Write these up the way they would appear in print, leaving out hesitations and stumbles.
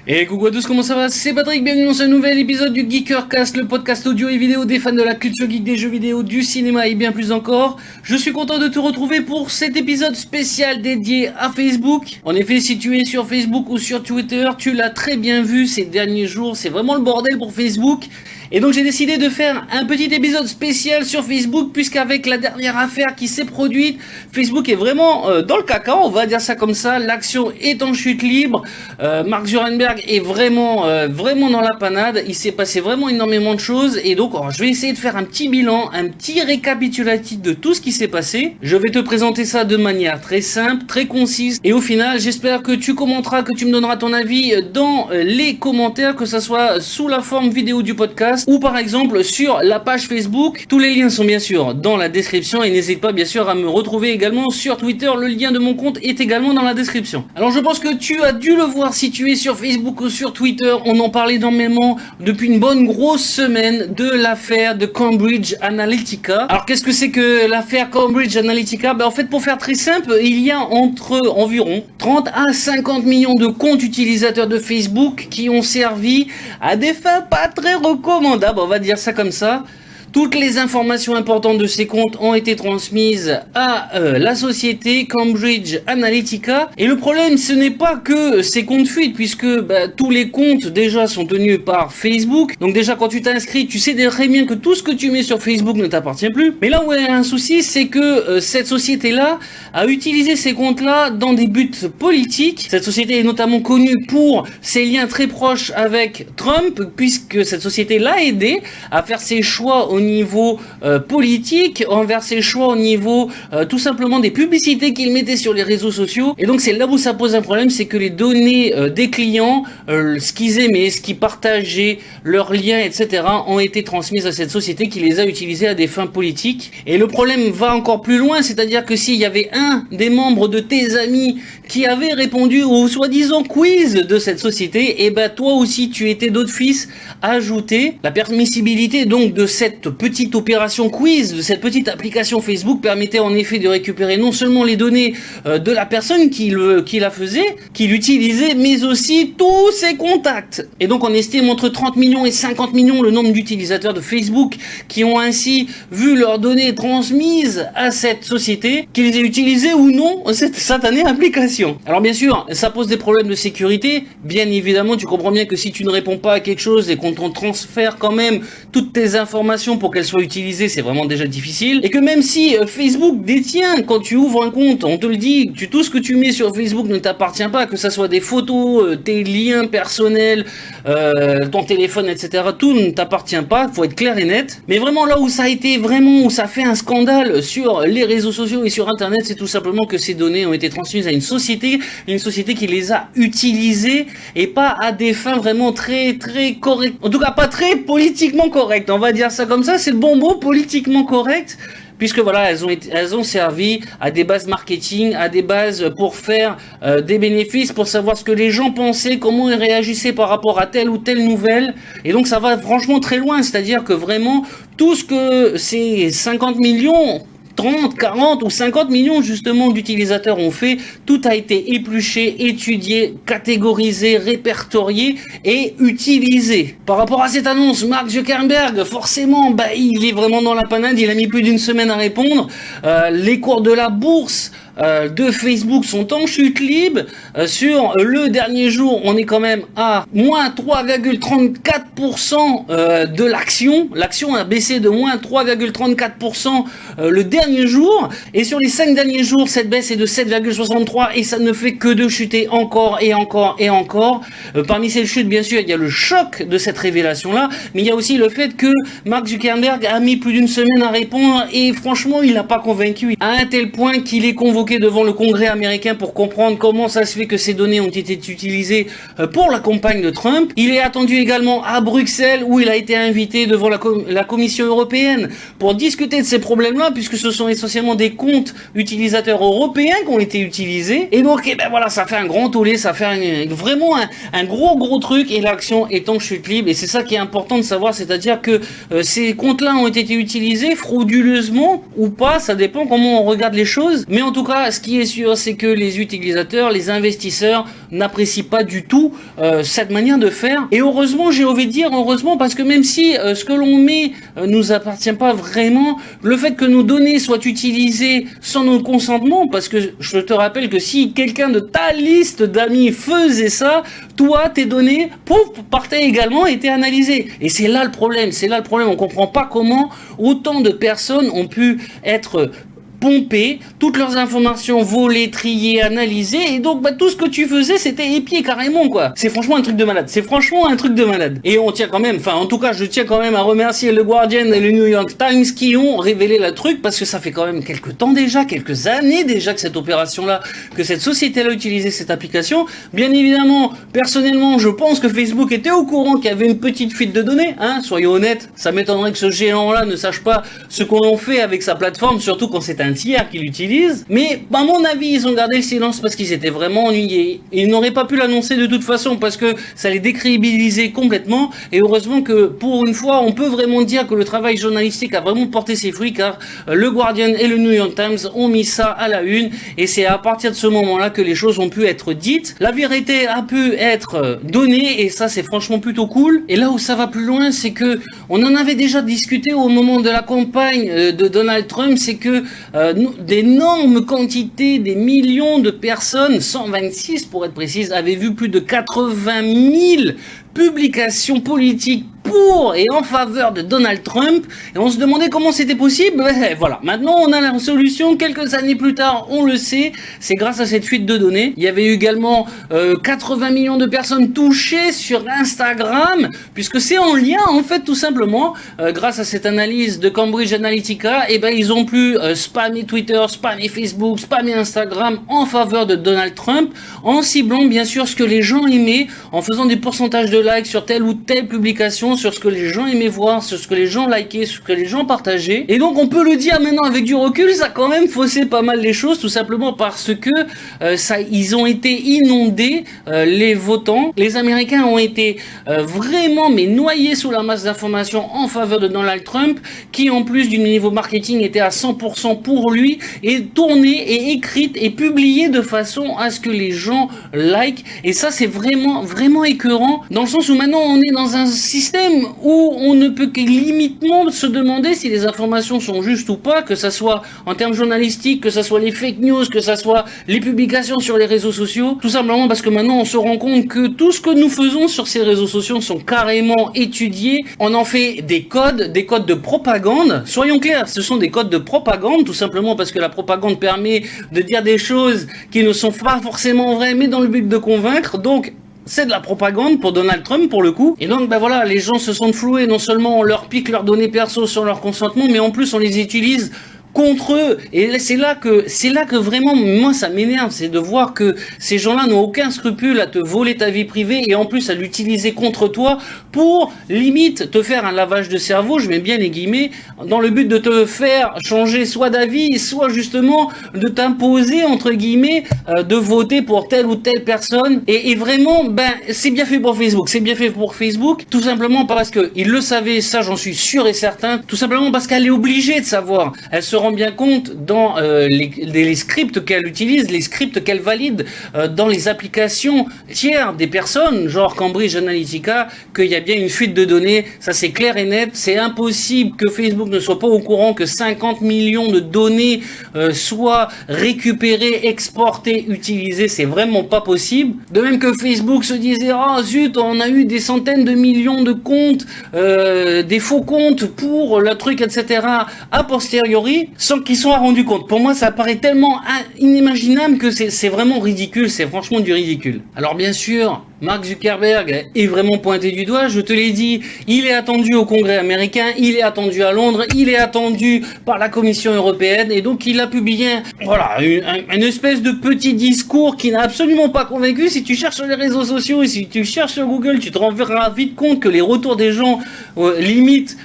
Et coucou à tous, comment ça va? C'est Patrick, bienvenue dans ce nouvel épisode du Geekercast, le podcast audio et vidéo des fans de la culture geek, des jeux vidéo, du cinéma et bien plus encore. Je suis content de te retrouver pour cet épisode spécial dédié à Facebook. En effet, si tu es sur Facebook ou sur Twitter, tu l'as très bien vu ces derniers jours, c'est vraiment le bordel pour Facebook. Et donc j'ai décidé de faire un petit épisode spécial sur Facebook, puisqu'avec la dernière affaire qui s'est produite, Facebook est vraiment dans le caca, on va dire ça comme ça. L'action est en chute libre, Mark Zuckerberg est vraiment dans la panade. Il s'est passé vraiment énormément de choses, et donc je vais essayer de faire un petit bilan, un petit récapitulatif de tout ce qui s'est passé. Je vais te présenter ça de manière très simple, très concise, et au final j'espère que tu commenteras, que tu me donneras ton avis dans les commentaires, que ça soit sous la forme vidéo du podcast ou par exemple sur la page Facebook. Tous les liens sont bien sûr dans la description, et n'hésite pas bien sûr à me retrouver également sur Twitter. Le lien de mon compte est également dans la description. Alors je pense que tu as dû le voir si tu es sur Facebook ou sur Twitter. On en parle énormément depuis une bonne grosse semaine de l'affaire de Cambridge Analytica. Alors qu'est-ce que c'est que l'affaire Cambridge Analytica? En fait, pour faire très simple, il y a environ 30 à 50 millions de comptes utilisateurs de Facebook qui ont servi à des fins pas très recommandables, on va dire ça comme ça. Toutes les informations importantes de ces comptes ont été transmises à la société Cambridge Analytica. Et le problème, ce n'est pas que ces comptes fuitent, puisque tous les comptes déjà sont tenus par Facebook. Donc déjà, quand tu t'inscris, tu sais très bien que tout ce que tu mets sur Facebook ne t'appartient plus. Mais là où il y a un souci, c'est que cette société-là a utilisé ces comptes-là dans des buts politiques. Cette société est notamment connue pour ses liens très proches avec Trump, puisque cette société l'a aidé à faire ses choix au niveau politique, envers ses choix au niveau tout simplement des publicités qu'il mettait sur les réseaux sociaux. Et donc c'est là où ça pose un problème, c'est que les données des clients, ce qu'ils aimaient, ce qu'ils partageaient, leurs liens, etc. ont été transmises à cette société qui les a utilisées à des fins politiques. Et le problème va encore plus loin, c'est-à-dire que s'il y avait un des membres de tes amis qui avait répondu au soi-disant quiz de cette société, et toi aussi tu étais d'office ajouté. La permissibilité donc de cette petite opération quiz, de cette petite application Facebook, permettait en effet de récupérer non seulement les données de la personne qui la faisait, qui l'utilisait, mais aussi tous ses contacts. Et donc on estime entre 30 millions et 50 millions le nombre d'utilisateurs de Facebook qui ont ainsi vu leurs données transmises à cette société, qu'ils aient utilisé ou non cette satanée application. Alors bien sûr, ça pose des problèmes de sécurité. Bien évidemment, tu comprends bien que si tu ne réponds pas à quelque chose et qu'on te transfère quand même toutes tes informations pour qu'elles soient utilisées, c'est vraiment déjà difficile. Et que même si Facebook détient, quand tu ouvres un compte, on te le dit, tout ce que tu mets sur Facebook ne t'appartient pas, que ça soit des photos, tes liens personnels, ton téléphone, etc. Tout ne t'appartient pas, faut être clair et net. Mais vraiment là où ça a été où ça fait un scandale sur les réseaux sociaux et sur Internet, c'est tout simplement que ces données ont été transmises à une société qui les a utilisées et pas à des fins vraiment très très correctes. En tout cas pas très politiquement correctes, on va dire ça comme ça, c'est le bon mot, politiquement correct. Puisque voilà, elles ont servi à des bases marketing, à des bases pour faire des bénéfices, pour savoir ce que les gens pensaient, comment ils réagissaient par rapport à telle ou telle nouvelle. Et donc ça va franchement très loin, c'est-à-dire que vraiment tout ce que ces 50 millions... 30, 40 ou 50 millions justement d'utilisateurs ont fait, tout a été épluché, étudié, catégorisé, répertorié et utilisé. Par rapport à cette annonce, Mark Zuckerberg, forcément, il est vraiment dans la panade, il a mis plus d'une semaine à répondre. Les cours de la bourse de Facebook sont en chute libre. Sur le dernier jour, on est quand même à moins 3,34% de l'action. L'action a baissé de moins 3,34% le dernier jour. Et sur les 5 derniers jours, cette baisse est de 7,63% et ça ne fait que de chuter encore et encore et encore. Parmi ces chutes, bien sûr, il y a le choc de cette révélation-là, mais il y a aussi le fait que Mark Zuckerberg a mis plus d'une semaine à répondre et franchement, il n'a pas convaincu. À un tel point qu'il est convoqué devant le Congrès américain pour comprendre comment ça se fait que ces données ont été utilisées pour la campagne de Trump. Il est attendu également à Bruxelles où il a été invité devant la Commission européenne pour discuter de ces problèmes-là, puisque ce sont essentiellement des comptes utilisateurs européens qui ont été utilisés. Et donc, voilà, ça fait un grand tollé, ça fait vraiment un gros truc, et l'action est en chute libre. Et c'est ça qui est important de savoir, c'est-à-dire que ces comptes-là ont été utilisés frauduleusement ou pas, ça dépend comment on regarde les choses. Mais en tout cas, cas, ce qui est sûr, c'est que les utilisateurs, les investisseurs n'apprécient pas du tout cette manière de faire. Et heureusement, j'ai envie de dire heureusement, parce que même si ce que l'on met nous appartient pas vraiment, le fait que nos données soient utilisées sans notre consentement, parce que je te rappelle que si quelqu'un de ta liste d'amis faisait ça, toi, tes données, pouf, partaient également et étaient analysées. Et c'est là le problème, on comprend pas comment autant de personnes ont pu être pompées, toutes leurs informations volées, triées, analysées, et donc tout ce que tu faisais c'était épier carrément quoi. C'est franchement un truc de malade, Et on tient quand même, en tout cas je tiens quand même à remercier le Guardian et le New York Times qui ont révélé le truc, parce que ça fait quand même quelques années déjà que cette opération là, que cette société là utilisait cette application. Bien évidemment, personnellement je pense que Facebook était au courant qu'il y avait une petite fuite de données, soyons honnêtes, ça m'étonnerait que ce géant là ne sache pas ce qu'on fait avec sa plateforme, surtout quand c'est un tiers qui l'utilise. Mais à mon avis ils ont gardé le silence parce qu'ils étaient vraiment ennuyés. Ils n'auraient pas pu l'annoncer de toute façon parce que ça les décrédibilisait complètement, et heureusement que pour une fois on peut vraiment dire que le travail journalistique a vraiment porté ses fruits, car le Guardian et le New York Times ont mis ça à la une, et c'est à partir de ce moment là que les choses ont pu être dites, la vérité a pu être donnée, et ça c'est franchement plutôt cool. Et là où ça va plus loin, c'est que on en avait déjà discuté au moment de la campagne de Donald Trump, c'est que d'énormes quantités, des millions de personnes, 126 pour être précise, avaient vu plus de 80 000 publications politiques pour et en faveur de Donald Trump, et on se demandait comment c'était possible. Voilà, maintenant on a la solution, quelques années plus tard, on le sait, c'est grâce à cette fuite de données. Il y avait eu également 80 millions de personnes touchées sur Instagram, puisque c'est en lien en fait tout simplement, grâce à cette analyse de Cambridge Analytica, et ils ont pu spammer Twitter, spammer Facebook, spammer Instagram en faveur de Donald Trump, en ciblant bien sûr ce que les gens aimaient, en faisant des pourcentages de likes sur telle ou telle publication, sur ce que les gens aimaient voir, sur ce que les gens likaient, sur ce que les gens partageaient. Et donc on peut le dire maintenant avec du recul, ça a quand même faussé pas mal les choses, tout simplement parce que ils ont été inondés, les votants. Les Américains ont été vraiment noyés sous la masse d'informations en faveur de Donald Trump, qui en plus du niveau marketing était à 100% pour lui, et tournée et écrite et publiée de façon à ce que les gens like. Et ça c'est vraiment écœurant, dans le sens où maintenant on est dans un système où on ne peut que limitement se demander si les informations sont justes ou pas, que ça soit en termes journalistiques, que ça soit les fake news, que ça soit les publications sur les réseaux sociaux, tout simplement parce que maintenant on se rend compte que tout ce que nous faisons sur ces réseaux sociaux sont carrément étudiés. On en fait des codes de propagande. Soyons clairs, ce sont des codes de propagande, tout simplement parce que la propagande permet de dire des choses qui ne sont pas forcément vraies, mais dans le but de convaincre. Donc c'est de la propagande pour Donald Trump pour le coup. Et donc voilà, les gens se sentent floués, non seulement on leur pique leurs données perso sur leur consentement, mais en plus on les utilise contre eux. Et c'est là que vraiment moi ça m'énerve, c'est de voir que ces gens-là n'ont aucun scrupule à te voler ta vie privée, et en plus à l'utiliser contre toi pour limite te faire un lavage de cerveau, je mets bien les guillemets, dans le but de te faire changer soit d'avis, soit justement de t'imposer entre guillemets de voter pour telle ou telle personne. Et vraiment c'est bien fait pour Facebook, tout simplement parce que ils le savaient, ça j'en suis sûr et certain, tout simplement parce qu'elle est obligée de savoir, elle se rend bien compte dans les scripts qu'elle utilise, les scripts qu'elle valide dans les applications tiers des personnes, genre Cambridge Analytica, qu'il y a bien une fuite de données. Ça c'est clair et net. C'est impossible que Facebook ne soit pas au courant que 50 millions de données soient récupérées, exportées, utilisées. C'est vraiment pas possible. De même que Facebook se disait zut, on a eu des centaines de millions de comptes, des faux comptes pour le truc, etc. a posteriori, sans qu'ils soient rendus compte. Pour moi, ça paraît tellement inimaginable que c'est vraiment ridicule, c'est franchement du ridicule. Alors bien sûr, Mark Zuckerberg est vraiment pointé du doigt, je te l'ai dit, il est attendu au Congrès américain, il est attendu à Londres, il est attendu par la Commission européenne, et donc il a publié une espèce de petit discours qui n'a absolument pas convaincu. Si tu cherches sur les réseaux sociaux et si tu cherches sur Google, tu te rendras vite compte que les retours des gens, limite,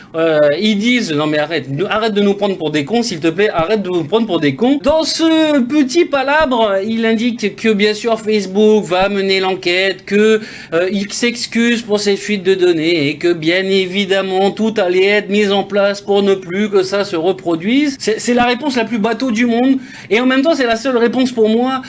ils disent non mais arrête de nous prendre pour des cons, s'il te plaît, arrête de nous prendre pour des cons. Dans ce petit palabre, il indique que bien sûr Facebook va mener l'enquête, que que il s'excuse pour ces fuites de données et que bien évidemment tout allait être mis en place pour ne plus que ça se reproduise. C'est la réponse la plus bateau du monde et en même temps c'est la seule réponse pour moi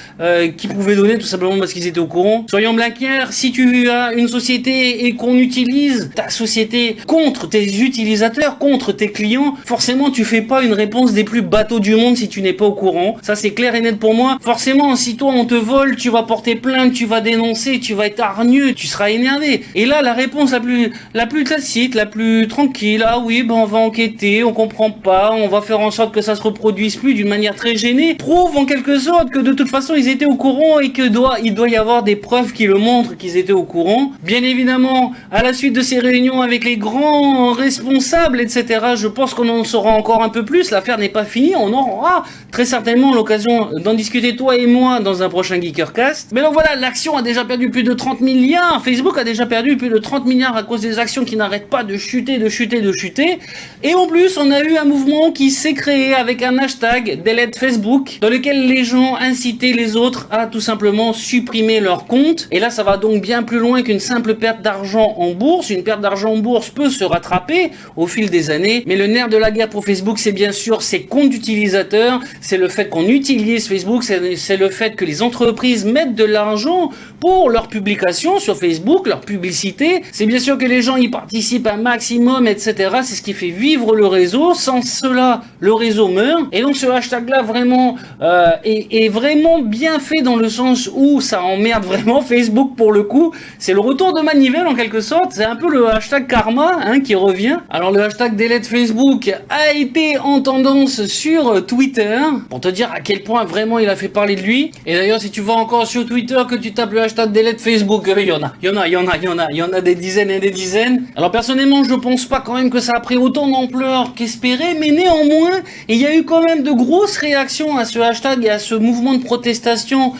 qu'ils pouvaient donner, tout simplement parce qu'ils étaient au courant. Soyons bien clairs, si tu as une société et qu'on utilise ta société contre tes utilisateurs, contre tes clients, forcément tu fais pas une réponse des plus bateaux du monde si tu n'es pas au courant. Ça c'est clair et net pour moi. Forcément, si toi on te vole, tu vas porter plainte, tu vas dénoncer, tu vas être hargneux, tu seras énervé. Et là la réponse la plus tacite, la plus tranquille, ah oui, ben on va enquêter, on comprend pas, on va faire en sorte que ça se reproduise plus d'une manière très gênée, prouve en quelque sorte que de toute façon ils étaient au courant et que il doit y avoir des preuves qui le montrent qu'ils étaient au courant. Bien évidemment, à la suite de ces réunions avec les grands responsables, etc., je pense qu'on en saura encore un peu plus. L'affaire n'est pas finie, on aura très certainement l'occasion d'en discuter toi et moi dans un prochain Geekercast. Mais donc voilà, l'action a déjà perdu plus de 30 milliards, Facebook a déjà perdu plus de 30 milliards à cause des actions qui n'arrêtent pas de chuter, de chuter, de chuter. Et en plus, on a eu un mouvement qui s'est créé avec un hashtag Delete Facebook, dans lequel les gens incitaient les autres à tout simplement supprimer leur compte. Et là, ça va donc bien plus loin qu'une simple perte d'argent en bourse. Une perte d'argent en bourse peut se rattraper au fil des années, mais le nerf de la guerre pour Facebook, c'est bien sûr ses comptes d'utilisateurs, c'est le fait qu'on utilise Facebook, c'est le fait que les entreprises mettent de l'argent pour leurs publications sur Facebook, leur publicité. C'est bien sûr que les gens y participent un maximum, etc. C'est ce qui fait vivre le réseau. Sans cela, le réseau meurt. Et donc ce hashtag-là vraiment est vraiment bien fait dans le sens où ça emmerde vraiment Facebook pour le coup. C'est le retour de manivelle en quelque sorte. C'est un peu le hashtag karma qui revient. Alors le hashtag Delete Facebook a été en tendance sur Twitter pour te dire à quel point vraiment il a fait parler de lui. Et d'ailleurs si tu vas encore sur Twitter que tu tapes le hashtag Delete Facebook, il y en a des dizaines et des dizaines. Alors personnellement je pense pas quand même que ça a pris autant d'ampleur qu'espéré, mais néanmoins il y a eu quand même de grosses réactions à ce hashtag et à ce mouvement de protestation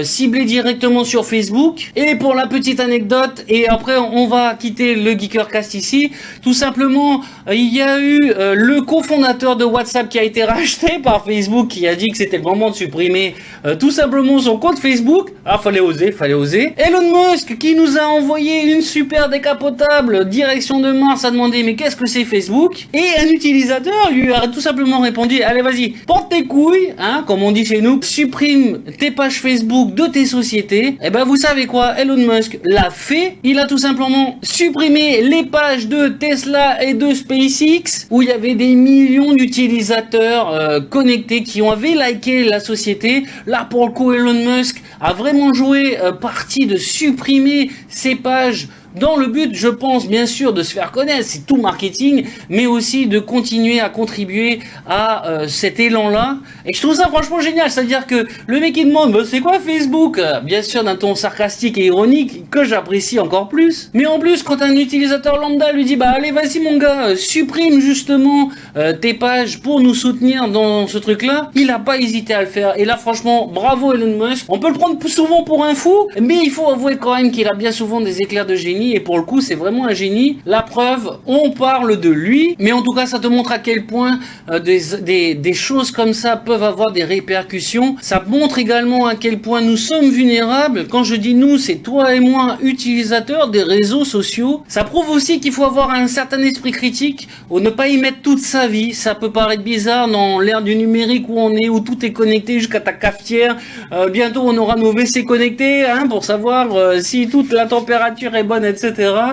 ciblé directement sur Facebook. Et pour la petite anecdote, et après on va quitter le Geekercast ici, tout simplement il y a eu le cofondateur de WhatsApp qui a été racheté par Facebook, qui a dit que c'était le moment de supprimer tout simplement son compte Facebook. Ah, fallait oser. Elon Musk qui nous a envoyé une super décapotable direction de Mars, a demandé mais qu'est-ce que c'est Facebook? Et un utilisateur lui a tout simplement répondu allez vas-y, porte tes couilles, comme on dit chez nous, supprime tes pages Facebook de tes sociétés. Et ben vous savez quoi, Elon Musk l'a fait, il a tout simplement supprimé les pages de Tesla et de SpaceX où il y avait des millions d'utilisateurs connectés qui avaient liké la société. Là pour le coup Elon Musk a vraiment joué partie de supprimer ces pages dans le but, je pense, bien sûr, de se faire connaître, c'est tout marketing, mais aussi de continuer à contribuer à cet élan-là. Et je trouve ça franchement génial, c'est-à-dire que le mec il demande, c'est quoi Facebook? Bien sûr, d'un ton sarcastique et ironique, que j'apprécie encore plus. Mais en plus, quand un utilisateur lambda lui dit, allez, vas-y mon gars, supprime justement tes pages pour nous soutenir dans ce truc-là, il a pas hésité à le faire. Et là, franchement, bravo Elon Musk. On peut le prendre souvent pour un fou, mais il faut avouer quand même qu'il a bien souvent des éclairs de génie. Et pour le coup c'est vraiment un génie. La preuve, on parle de lui, mais en tout cas ça te montre à quel point des choses comme ça peuvent avoir des répercussions. Ça montre également à quel point nous sommes vulnérables. Quand je dis nous, c'est toi et moi, utilisateurs des réseaux sociaux. Ça prouve aussi qu'il faut avoir un certain esprit critique ou ne pas y mettre toute sa vie. Ça peut paraître bizarre dans l'ère du numérique où on est, où tout est connecté jusqu'à ta cafetière. Bientôt on aura nos WC connectés pour savoir si toute la température est bonne, etc.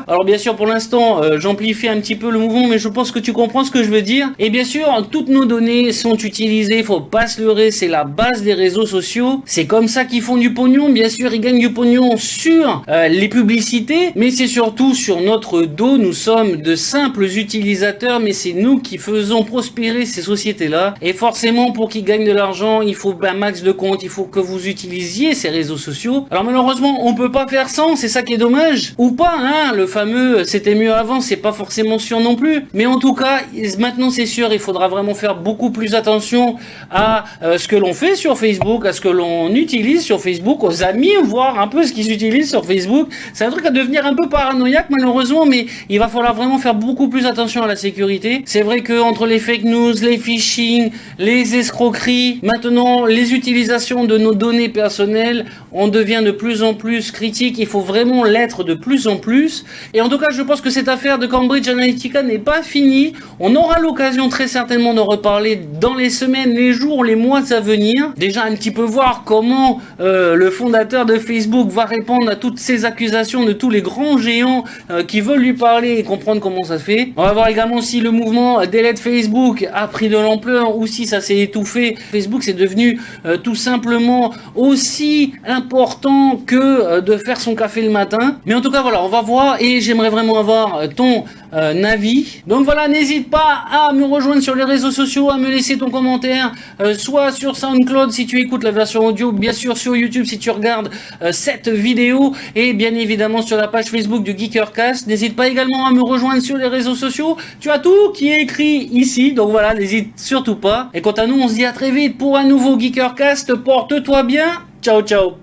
Alors bien sûr pour l'instant j'amplifie un petit peu le mouvement, mais je pense que tu comprends ce que je veux dire. Et bien sûr toutes nos données sont utilisées, faut pas se leurrer, c'est la base des réseaux sociaux. C'est comme ça qu'ils font du pognon. Bien sûr ils gagnent du pognon sur les publicités, mais c'est surtout sur notre dos. Nous sommes de simples utilisateurs, mais c'est nous qui faisons prospérer ces sociétés là. Et forcément pour qu'ils gagnent de l'argent, il faut un max de comptes, il faut que vous utilisiez ces réseaux sociaux. Alors malheureusement on peut pas faire sans, c'est ça qui est dommage. Ou pas, le fameux c'était mieux avant, c'est pas forcément sûr non plus. Mais en tout cas, maintenant c'est sûr, il faudra vraiment faire beaucoup plus attention à ce que l'on fait sur Facebook, à ce que l'on utilise sur Facebook, aux amis, voir un peu ce qu'ils utilisent sur Facebook. C'est un truc à devenir un peu paranoïaque malheureusement, mais il va falloir vraiment faire beaucoup plus attention à la sécurité. C'est vrai que entre les fake news, les phishing, les escroqueries, maintenant les utilisations de nos données personnelles, on devient de plus en plus critique, il faut vraiment l'être de plus en plus. Et en tout cas, je pense que cette affaire de Cambridge Analytica n'est pas finie. On aura l'occasion très certainement d'en reparler dans les semaines, les jours, les mois à venir. Déjà un petit peu voir comment le fondateur de Facebook va répondre à toutes ces accusations de tous les grands géants qui veulent lui parler et comprendre comment ça se fait. On va voir également si le mouvement Delete Facebook a pris de l'ampleur ou si ça s'est étouffé. Facebook c'est devenu tout simplement aussi important que de faire son café le matin. Mais en tout cas voilà, on va voir et j'aimerais vraiment avoir ton avis. Donc voilà, n'hésite pas à me rejoindre sur les réseaux sociaux, à me laisser ton commentaire, soit sur SoundCloud si tu écoutes la version audio, bien sûr sur YouTube si tu regardes cette vidéo et bien évidemment sur la page Facebook du Geekercast. N'hésite pas également à me rejoindre sur les réseaux sociaux. Tu as tout qui est écrit ici, donc voilà, n'hésite surtout pas. Et quant à nous, on se dit à très vite pour un nouveau Geekercast. Porte-toi bien. Ciao ciao.